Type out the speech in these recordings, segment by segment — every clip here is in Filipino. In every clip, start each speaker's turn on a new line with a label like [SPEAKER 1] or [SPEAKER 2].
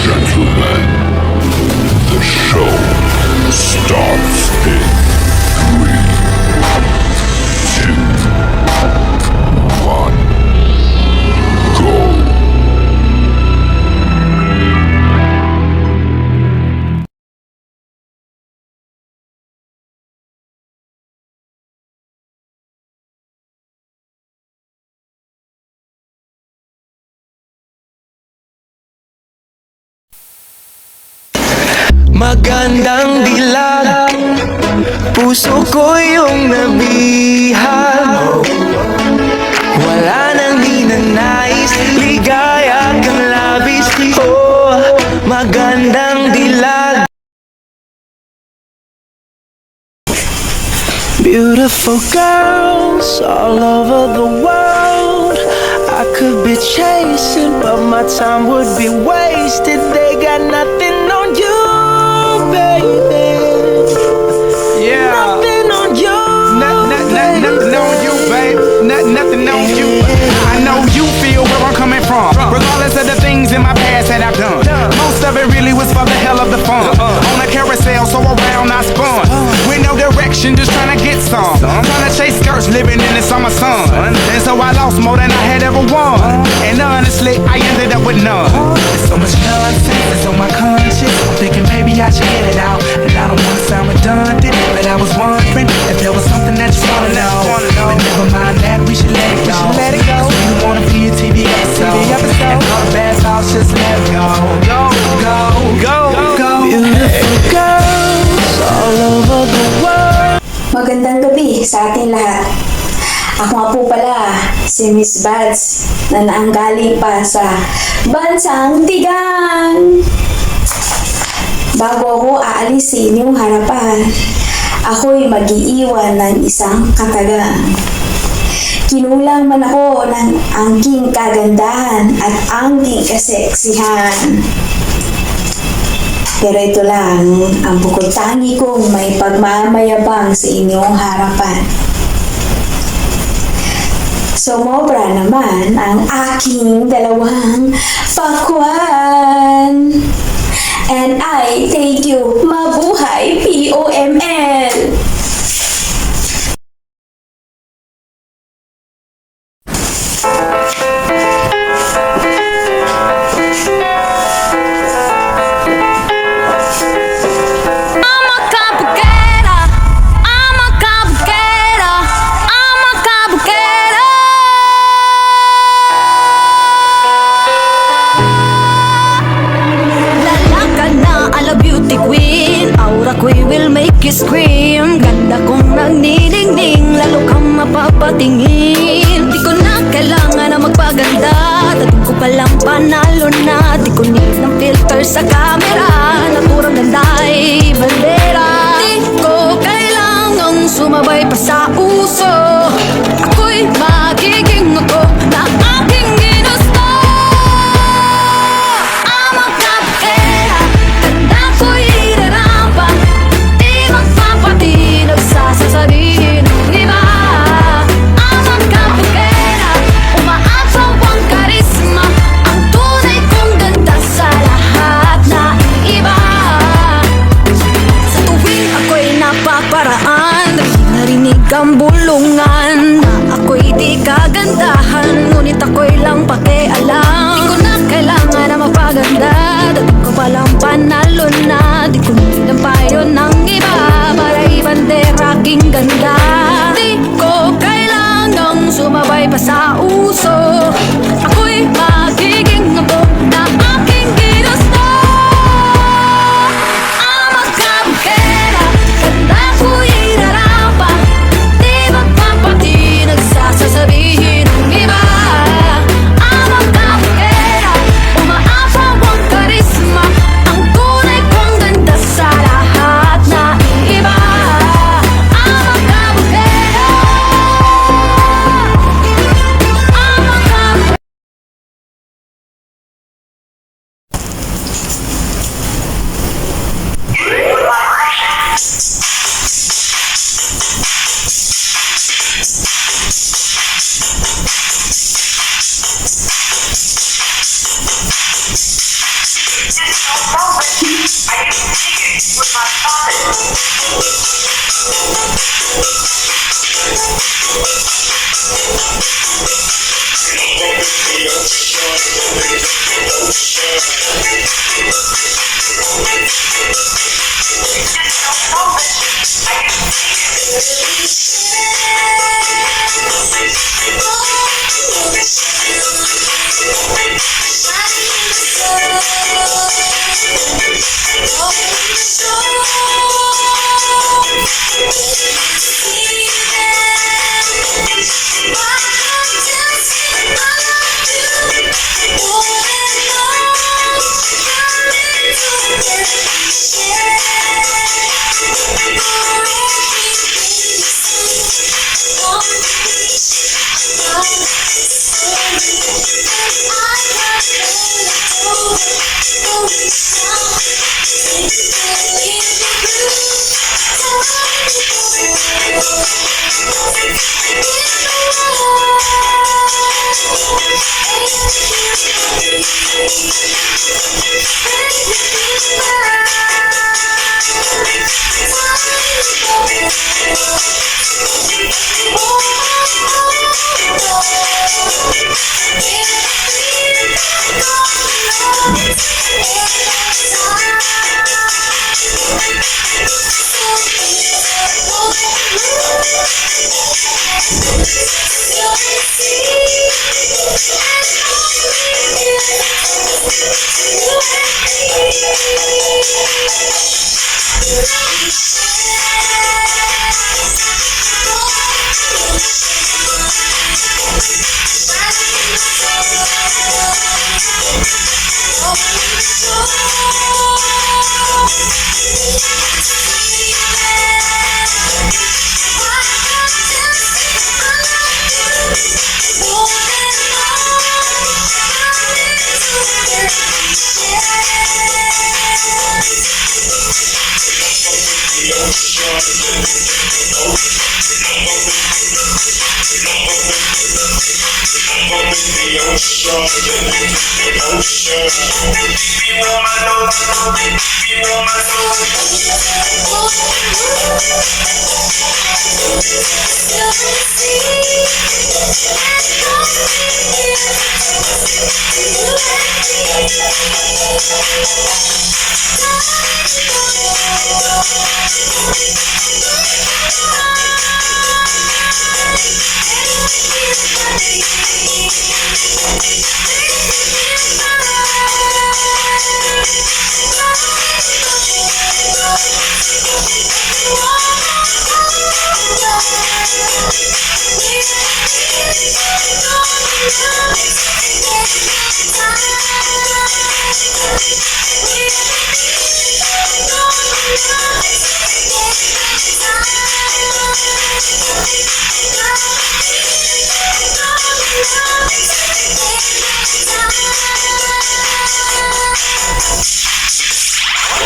[SPEAKER 1] Gentlemen, the show starts in 3, 2, 1, go!
[SPEAKER 2] Magandang dilag, puso ko yung nabihag. Wala nang hinanais, ligaya kang labis. Oh, magandang dilag. Beautiful girls all over the world. I could be chasing, but my time would be wasted. They got nothing on you, baby. Yeah. Nothing on you.
[SPEAKER 3] Nothing on you, babe. Nothing on you. I know you feel where I'm coming from, regardless of the things in my past that I've done. Most of it really was for the hell of the fun. On a carousel, so around I spun. With no direction, just trying to get some. Trying to chase skirts, living in the summer sun. And so I lost more than I had ever won. And honestly, I ended up with none. There's so much nonsense that's on my conscience. I'm thinking maybe I should get it out. And I don't wanna sound redundant, but I was wondering if there was something that you wanna know. But never mind that, we should let it go. Cause when you wanna be a TV episode, and all the bad thoughts, just let it go. Go.
[SPEAKER 2] Beautiful girls all over the world.
[SPEAKER 4] Magandang gabi sa ating lahat. Ako nga po pala, si Miss Bads, na naanggaling pa sa Bansang Tigan. Bago ako aalis sa inyong harapan, ako'y mag-iiwan ng isang katagang. Kinulang man ako ng angking kagandahan at angking kaseksihan. Pero ito lang ang bukod tangi kong may pagmamayabang sa inyong harapan. Sumobra naman ang aking dalawang pakwan. And I thank you. Mabuhay POML!
[SPEAKER 5] Scream, ganda kong nagniningning, lalo kang mapapatingin. Di ko na kailangan na magpaganda, dating ko palang panalo na. Di ko need ng filter sa camera, naturang ganda ay bandera. Di ko kailangang sumabay pa sa uso, ako'y magiging ako na aking ginusto. I'm a kapera, ganda ko'y idarapa, di nagsasasabihin ng iba. Ang magkapagkera, umaapaw ang karisma, ang tunay kong ganda sa lahat na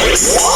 [SPEAKER 2] What?